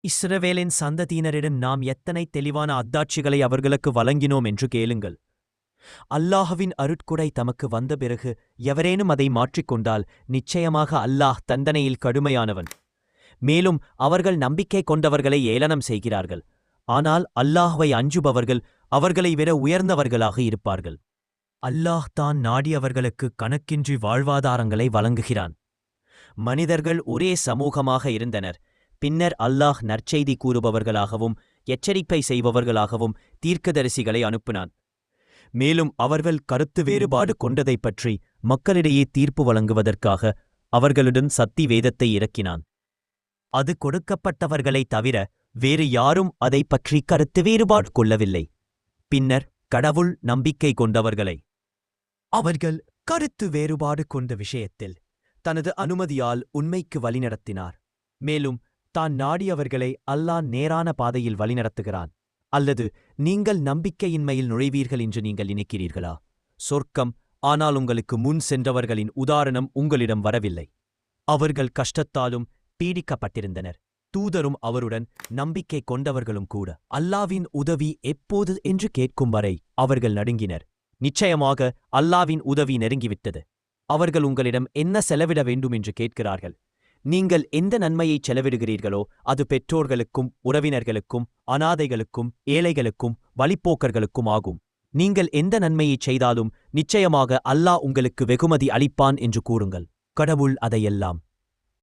இஸ்ரவேலின் சந்ததியினரிடம் நாம் எத்தனை தெளிவான அத்தாட்சிகளை அவர்களுக்கு வழங்கினோம் என்று கேளுங்கள். அல்லாஹ்வின் அருட்கொடை தமக்கு வந்த பிறகு எவரேனும் அதை மாற்றிக்கொண்டால் நிச்சயமாக அல்லாஹ் தண்டனையில் கடுமையானவன். மேலும் அவர்கள் நம்பிக்கை கொண்டவர்களை ஏளனம் செய்கிறார்கள். ஆனால் அல்லாஹ்வை அஞ்சுபவர்கள் அவர்களை விட உயர்ந்தவர்களாக இருப்பார்கள். அல்லாஹ் தான் நாடியவர்களுக்கு கணக்கின்றி வாழ்வாதாரங்களை வழங்குகிறான். மனிதர்கள் ஒரே சமூகமாக இருந்தனர். பின்னர் அல்லாஹ் நற்செய்தி கூறுபவர்களாகவும் எச்சரிக்கை செய்பவர்களாகவும் தீர்க்கதரிசிகளை அனுப்பினான். மேலும் அவர்கள் கருத்து வேறுபாடு கொண்டதைப் பற்றி மக்களிடையே தீர்ப்பு வழங்குவதற்காக அவர்களுடன் சத்தி வேதத்தை இறக்கினான். அது கொடுக்கப்பட்டவர்களை தவிர வேறு யாரும் அதை பற்றி கருத்து வேறுபாடு கொள்ளவில்லை. பின்னர் கடவுள் நம்பிக்கை கொண்டவர்களை அவர்கள் கருத்து வேறுபாடு கொண்ட விஷயத்தில் தனது அனுமதியால் உண்மைக்கு வழிநடத்தினார். மேலும் தான் நாடியவர்களை அல்லாஹ் நேரான பாதையில் வழிநடத்துகிறான். அல்லது நீங்கள் நம்பிக்கையின்மையில் நுழைவீர்கள் என்று நீங்கள் நினைக்கிறீர்களா? சொர்க்கம். ஆனால் உங்களுக்கு முன் சென்றவர்களின் உதாரணம் உங்களிடம் வரவில்லை. அவர்கள் கஷ்டத்தாலும் பீடிக்கப்பட்டிருந்தனர். தூதரும் அவருடன் நம்பிக்கை கொண்டவர்களும் கூட அல்லாவின் உதவி எப்போது என்று கேட்கும் வரை அவர்கள் நடுங்கினர். நிச்சயமாக அல்லாவின் உதவி நெருங்கிவிட்டது. அவர்கள் உங்களிடம் என்ன செலவிட வேண்டும் என்று கேட்கிறார்கள். நீங்கள் எந்த நன்மையை செலவிடுகிறீர்களோ அது பெற்றோர்களுக்கும் உறவினர்களுக்கும் அனாதைகளுக்கும் ஏழைகளுக்கும் வழிப்போக்கர்களுக்கும் ஆகும். நீங்கள் எந்த நன்மையை செய்தாலும் நிச்சயமாக அல்லாஹ் உங்களுக்கு வெகுமதி அளிப்பான் என்று கூறுங்கள். கடவுள் அதையெல்லாம்